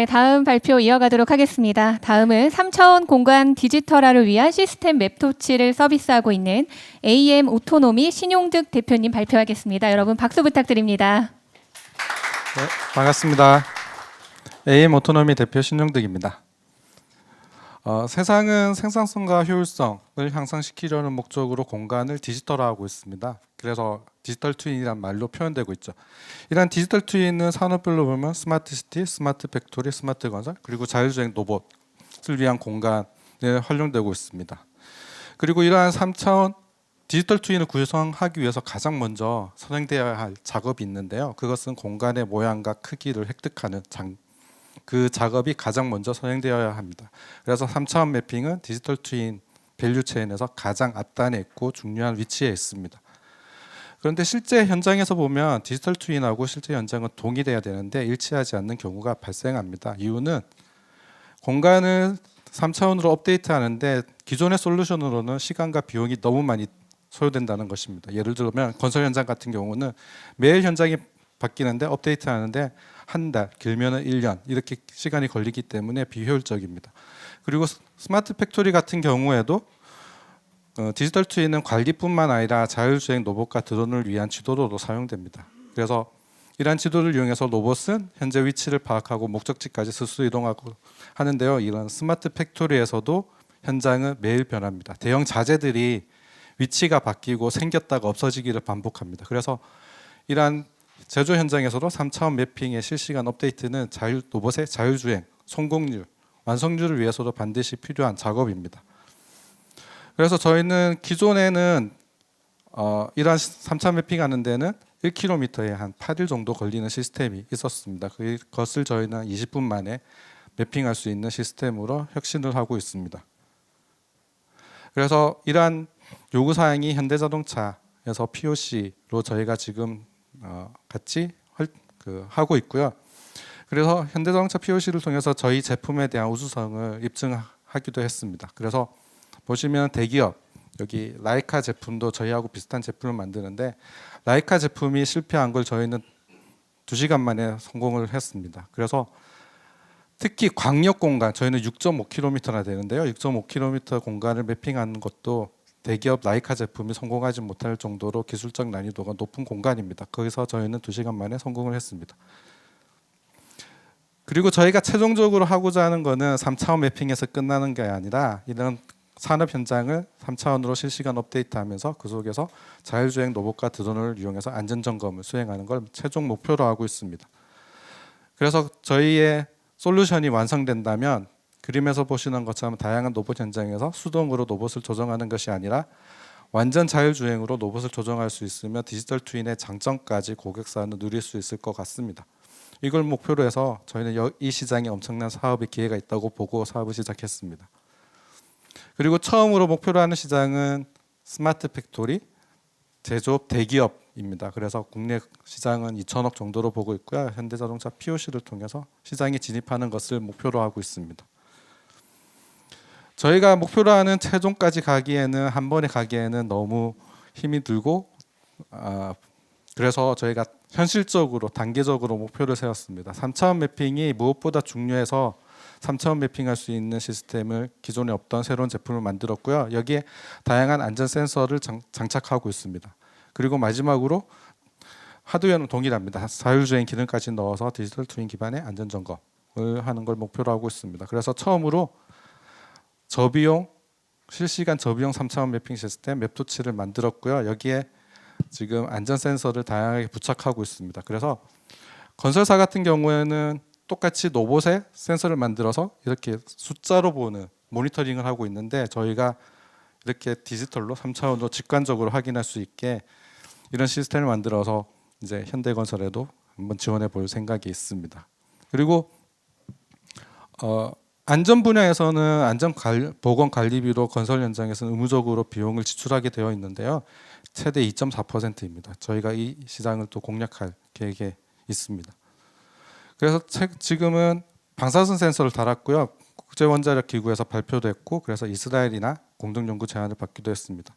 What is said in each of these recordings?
네, 다음 발표 이어가도록 하겠습니다. 다음은 3차원 공간 디지털화를 위한 시스템 맵토치를 서비스하고 있는 AM 오토노미 신용득 대표님 발표하겠습니다. 여러분 박수 부탁드립니다. 네, 반갑습니다. AM 오토노미 대표 신용득입니다. 세상은 생산성과 효율성을 향상시키려는 목적으로 공간을 디지털화하고 있습니다. 그래서 디지털 트윈이란 말로 표현되고 있죠. 이런 디지털 트윈은 산업별로 보면 스마트 시티, 스마트 팩토리, 스마트 건설, 그리고 자율주행 로봇을 위한 공간에 활용되고 있습니다. 그리고 이러한 3차원 디지털 트윈을 구성하기 위해서 가장 먼저 선행되어야 할 작업이 있는데요. 그것은 공간의 모양과 크기를 획득하는 그 작업이 가장 먼저 선행되어야 합니다. 그래서 3차원 매핑은 디지털 트윈 밸류 체인에서 가장 앞단에 있고 중요한 위치에 있습니다. 그런데 실제 현장에서 보면 디지털 트윈하고 실제 현장은 동일해야 되는데 일치하지 않는 경우가 발생합니다. 이유는 공간을 3차원으로 업데이트하는데 기존의 솔루션으로는 시간과 비용이 너무 많이 소요된다는 것입니다. 예를 들면 건설 현장 같은 경우는 매일 현장이 바뀌는데 업데이트하는데 한 달, 길면은 1년 이렇게 시간이 걸리기 때문에 비효율적입니다. 그리고 스마트 팩토리 같은 경우에도 디지털 트윈은 관리뿐만 아니라 자율주행 로봇과 드론을 위한 지도로도 사용됩니다. 그래서 이러한 지도를 이용해서 로봇은 현재 위치를 파악하고 목적지까지 스스로 이동하고 하는데요. 이런 스마트 팩토리에서도 현장은 매일 변합니다. 대형 자재들이 위치가 바뀌고 생겼다가 없어지기를 반복합니다. 그래서 이러한 제조 현장에서도 3차원 매핑의 실시간 업데이트는 로봇의 자율주행, 성공률, 완성률을 위해서도 반드시 필요한 작업입니다. 그래서 저희는 기존에는 이러한 3차원 매핑하는 데는 1km에 한 8일 정도 걸리는 시스템이 있었습니다. 그것을 저희는 20분 만에 매핑할 수 있는 시스템으로 혁신을 하고 있습니다. 그래서 이러한 요구사항이 현대자동차에서 POC로 저희가 지금 같이 하고 있고요. 그래서 현대자동차 POC를 통해서 저희 제품에 대한 우수성을 입증하기도 했습니다. 그래서 보시면 대기업 여기 라이카 제품도 저희하고 비슷한 제품을 만드는데 라이카 제품이 실패한 걸 저희는 2시간 만에 성공을 했습니다. 그래서 특히 광역 공간 저희는 6.5km나 되는데요. 6.5km 공간을 매핑하는 것도 대기업 라이카 제품이 성공하지 못할 정도로 기술적 난이도가 높은 공간입니다. 거기서 저희는 2시간 만에 성공을 했습니다. 그리고 저희가 최종적으로 하고자 하는 것은 3차원 매핑에서 끝나는 게 아니라 이런 산업 현장을 3차원으로 실시간 업데이트하면서 그 속에서 자율주행 로봇과 드론을 이용해서 안전점검을 수행하는 걸 최종 목표로 하고 있습니다. 그래서 저희의 솔루션이 완성된다면 그림에서 보시는 것처럼 다양한 로봇 현장에서 수동으로 로봇을 조정하는 것이 아니라 완전 자율주행으로 로봇을 조정할 수 있으며 디지털 트윈의 장점까지 고객사는 누릴 수 있을 것 같습니다. 이걸 목표로 해서 저희는 이 시장에 엄청난 사업의 기회가 있다고 보고 사업을 시작했습니다. 그리고 처음으로 목표로 하는 시장은 스마트 팩토리, 제조업 대기업입니다. 그래서 국내 시장은 2천억 정도로 보고 있고요. 현대자동차 POC를 통해서 시장에 진입하는 것을 목표로 하고 있습니다. 저희가 목표로 하는 최종까지 가기에는 한 번에 가기에는 너무 힘이 들고 그래서 저희가 현실적으로 단계적으로 목표를 세웠습니다. 3차원 매핑이 무엇보다 중요해서 3차원 매핑할 수 있는 시스템을 기존에 없던 새로운 제품을 만들었고요. 여기에 다양한 안전 센서를 장착하고 있습니다. 그리고 마지막으로 하드웨어는 동일합니다. 자율주행 기능까지 넣어서 디지털 트윈 기반의 안전 점검을 하는 걸 목표로 하고 있습니다. 그래서 처음으로 저비용 실시간 저비용 3차원 매핑 시스템 맵토치를 만들었고요. 여기에 지금 안전 센서를 다양하게 부착하고 있습니다. 그래서 건설사 같은 경우에는 똑같이 로봇에 센서를 만들어서 이렇게 숫자로 보는 모니터링을 하고 있는데 저희가 이렇게 디지털로 3차원으로 직관적으로 확인할 수 있게 이런 시스템을 만들어서 이제 현대건설에도 한번 지원해 볼 생각이 있습니다. 그리고 안전 분야에서는 안전보건관리비로 건설 현장에서는 의무적으로 비용을 지출하게 되어 있는데요. 최대 2.4%입니다. 저희가 이 시장을 또 공략할 계획에 있습니다. 그래서 지금은 방사선 센서를 달았고요. 국제원자력기구에서 발표됐고 그래서 이스라엘이나 공동연구 제안을 받기도 했습니다.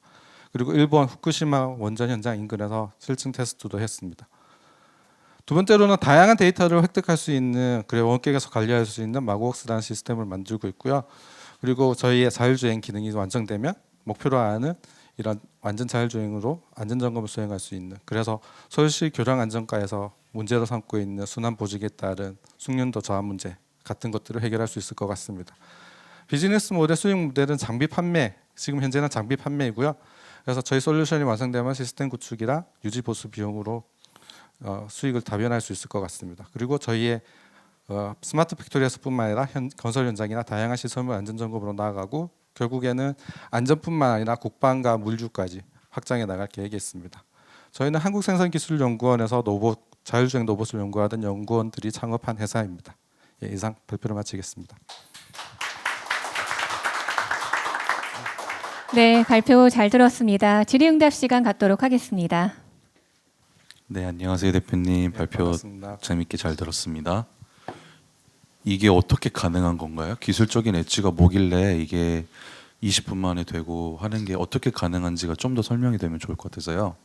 그리고 일본 후쿠시마 원전 현장 인근에서 실증 테스트도 했습니다. 두 번째로는 다양한 데이터를 획득할 수 있는 그리고 원격에서 관리할 수 있는 마고웍스라는 시스템을 만들고 있고요. 그리고 저희의 자율주행 기능이 완성되면 목표로 하는 이런 완전 자율주행으로 안전점검을 수행할 수 있는, 그래서 서울시 교량안전과에서 문제로 삼고 있는 순환 보직에 따른 숙련도 저하 문제 같은 것들을 해결할 수 있을 것 같습니다. 비즈니스 모델, 수익 모델은 장비 판매, 지금 현재는 장비 판매이고요. 그래서 저희 솔루션이 완성되면 시스템 구축이랑 유지 보수 비용으로 수익을 다변할 수 있을 것 같습니다. 그리고 저희의 스마트 팩토리에서뿐만 아니라 건설 현장이나 다양한 시설물 안전점검으로 나아가고 결국에는 안전뿐만 아니라 국방과 물류까지 확장해 나갈 계획이 있습니다. 저희는 한국생산기술연구원에서 자율주행 로봇을 연구하던 연구원들이 창업한 회사입니다. 예, 이상 발표를 마치겠습니다. 네, 발표 잘 들었습니다. 질의응답 시간 갖도록 하겠습니다. 네, 안녕하세요 대표님. 발표 반갑습니다. 재밌게 잘 들었습니다. 이게 어떻게 가능한 건가요? 기술적인 엣지가 뭐길래 이게 20분 만에 되고 하는 게 어떻게 가능한지가 좀 더 설명이 되면 좋을 것 같아서요.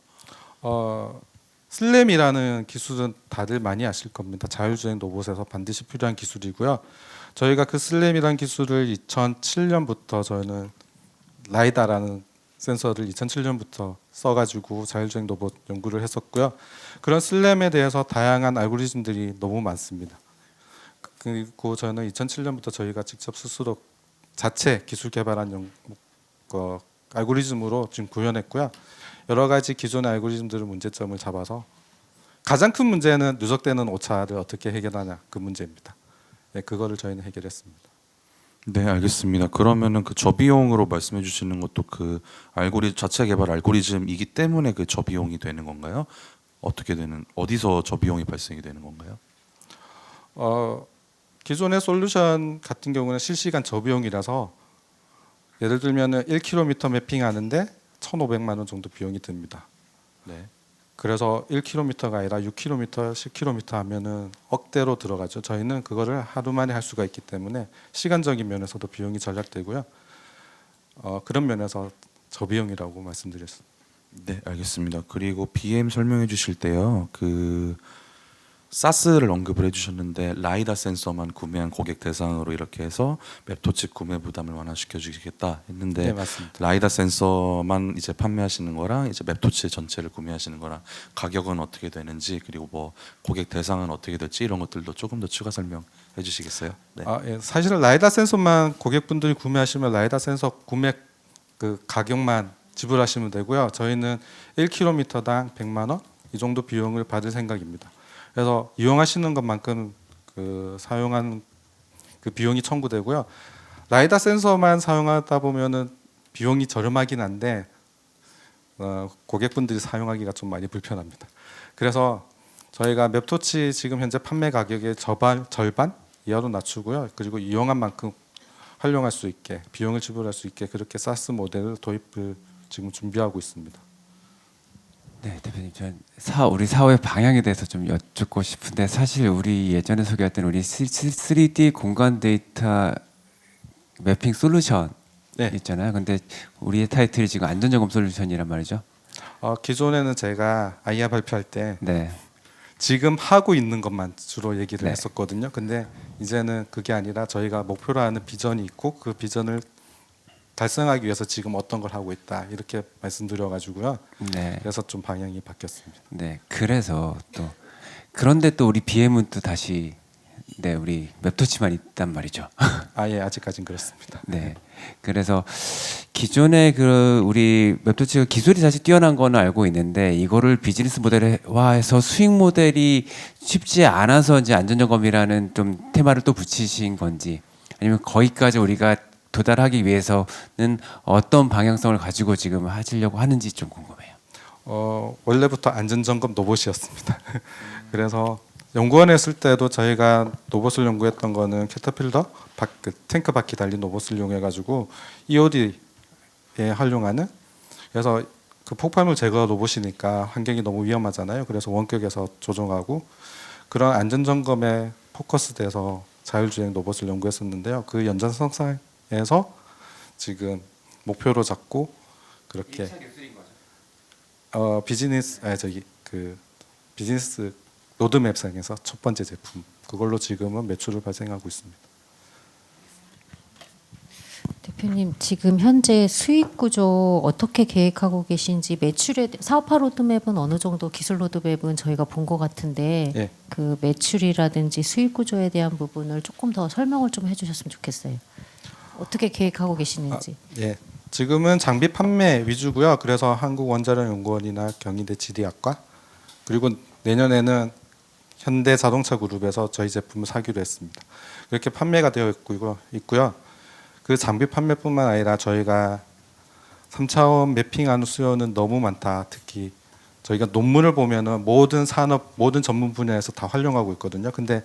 슬램이라는 기술은 다들 많이 아실 겁니다. 자율주행 로봇에서 반드시 필요한 기술이고요. 저희가 그 슬램이라는 기술을 2007년부터 저희는 라이다라는 센서를 2007년부터 써가지고 자율주행 로봇 연구를 했었고요. 그런 슬램에 대해서 다양한 알고리즘들이 너무 많습니다. 그리고 저는 2007년부터 저희가 직접 스스로 자체 기술 개발한 알고리즘으로 지금 구현했고요. 여러 가지 기존의 알고리즘들의 문제점을 잡아서 가장 큰 문제는 누적되는 오차를 어떻게 해결하냐, 그 문제입니다. 네, 그거를 저희는 해결했습니다. 네, 알겠습니다. 그러면은 그 저비용으로 말씀해 주시는 것도 그 자체 개발 알고리즘이기 때문에 그 저비용이 되는 건가요? 어디서 저비용이 발생이 되는 건가요? 기존의 솔루션 같은 경우는 실시간 저비용이라서 예를 들면은 1km 매핑하는데 1,500만 원 정도 비용이 듭니다. 네. 그래서 1km가 아니라 6km, 10km 하면은 억대로 들어가죠. 저희는 그거를 하루 만에 할 수가 있기 때문에 시간적인 면에서도 비용이 절약되고요. 그런 면에서 저비용이라고 말씀드렸습니다. 네, 알겠습니다. 그리고 BM 설명해 주실 때요. 그 사스를 언급을 해주셨는데 라이다 센서만 구매한 고객 대상으로 이렇게 해서 맵토치 구매 부담을 완화시켜 주시겠다 했는데 네, 맞습니다. 라이다 센서만 이제 판매하시는 거랑 이제 맵토치 전체를 구매하시는 거랑 가격은 어떻게 되는지, 그리고 뭐 고객 대상은 어떻게 될지 이런 것들도 조금 더 추가 설명해 주시겠어요? 네. 예. 사실은 라이다 센서만 고객분들이 구매하시면 라이다 센서 구매 그 가격만 지불하시면 되고요. 저희는 1km당 100만 원 이 정도 비용을 받을 생각입니다. 그래서 이용하시는 것만큼 그 사용한 그 비용이 청구되고요. 라이다 센서만 사용하다 보면은 비용이 저렴하긴 한데 고객분들이 사용하기가 좀 많이 불편합니다. 그래서 저희가 맵토치 지금 현재 판매 가격의 절반 이하로 낮추고요. 그리고 이용한 만큼 활용할 수 있게, 비용을 지불할 수 있게 그렇게 사스 모델을 도입을 지금 준비하고 있습니다. 네, 대표님, 우리 사업의 방향에 대해서 좀 여쭙고 싶은데, 사실 우리 예전에 소개했던 우리 3D 공간 데이터 매핑 솔루션 네. 있잖아요. 근데 우리의 타이틀이 지금 안전점검 솔루션이란 말이죠. 기존에는 제가 IR 발표할 때 네, 지금 하고 있는 것만 주로 얘기를 네. 했었거든요. 근데 이제는 그게 아니라 저희가 목표로 하는 비전이 있고 그 비전을 달성하기 위해서 지금 어떤 걸 하고 있다 이렇게 말씀드려가지고요. 네, 그래서 좀 방향이 바뀌었습니다. 네. 그래서 또 그런데 또 우리 BM은 또 다시 우리 맵토치만 있단 말이죠. 예, 아직까진 그렇습니다. 네. 그래서 기존에 그 우리 맵토치가 기술이 사실 뛰어난 거는 알고 있는데, 이거를 비즈니스 모델화해서 수익 모델이 쉽지 않아서 이제 안전점검이라는 좀 테마를 또 붙이신 건지, 아니면 거기까지 우리가 도달하기 위해서는 어떤 방향성을 가지고 지금 하시려고 하는지 좀 궁금해요. 원래부터 안전점검 로봇이었습니다. 그래서 연구원에 있을 때도 저희가 로봇을 연구했던 거는 캐터필러 탱크 바퀴 달린 로봇을 이용해가지고 EOD에 활용하는, 그래서 그 폭발물 제거 로봇이니까 환경이 너무 위험하잖아요. 그래서 원격에서 조종하고 그런 안전점검에 포커스돼서 자율주행 로봇을 연구했었는데요. 그 연장선상에서 지금 목표로 잡고 그렇게 비즈니스 로드맵상에서 첫 번째 제품 그걸로 지금은 매출을 발생하고 있습니다. 대표님 지금 현재 수익 구조 어떻게 계획하고 계신지 매출에 사업화 로드맵은 어느 정도 기술 로드맵은 저희가 본 것 같은데 예. 그 매출이라든지 수익 구조에 대한 부분을 조금 더 설명을 좀 해주셨으면 좋겠어요. 어떻게 계획하고 계시는지. 예. 지금은 장비 판매 위주고요. 그래서 한국원자력연구원이나 경희대 지리학과 그리고 내년에는 현대자동차 그룹에서 저희 제품을 사기로 했습니다. 이렇게 판매가 되어 있고요. 그 장비 판매뿐만 아니라 저희가 3차원 매핑하는 수요는 너무 많다. 특히 저희가 논문을 보면은 모든 산업, 모든 전문 분야에서 다 활용하고 있거든요. 근데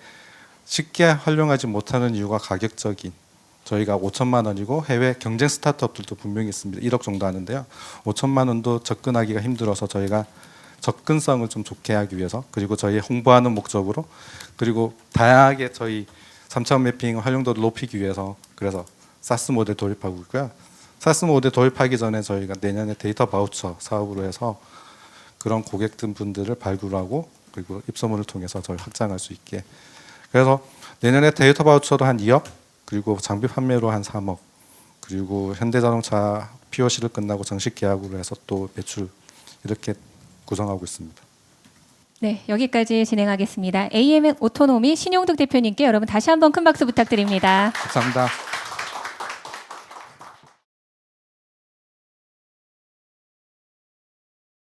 쉽게 활용하지 못하는 이유가 가격적인. 저희가 5천만 원이고 해외 경쟁 스타트업들도 분명히 있습니다. 1억 정도 하는데요. 5천만 원도 접근하기가 힘들어서 저희가 접근성을 좀 좋게 하기 위해서 그리고 저희 홍보하는 목적으로 그리고 다양하게 저희 3차원 매핑 활용도를 높이기 위해서 그래서 사스 모델 도입하고 있고요. 사스 모델 도입하기 전에 저희가 내년에 데이터 바우처 사업으로 해서 그런 고객분들을 발굴하고 그리고 입소문을 통해서 저희 확장할 수 있게 그래서 내년에 데이터 바우처도 한 2억 그리고 장비 판매로 한 3억 그리고 현대자동차 POC를 끝나고 정식 계약으로 해서 또 매출 이렇게 구성하고 있습니다. 네, 여기까지 진행하겠습니다. AMN 오토노미 신용득 대표님께 여러분 다시 한번 큰 박수 부탁드립니다. 감사합니다.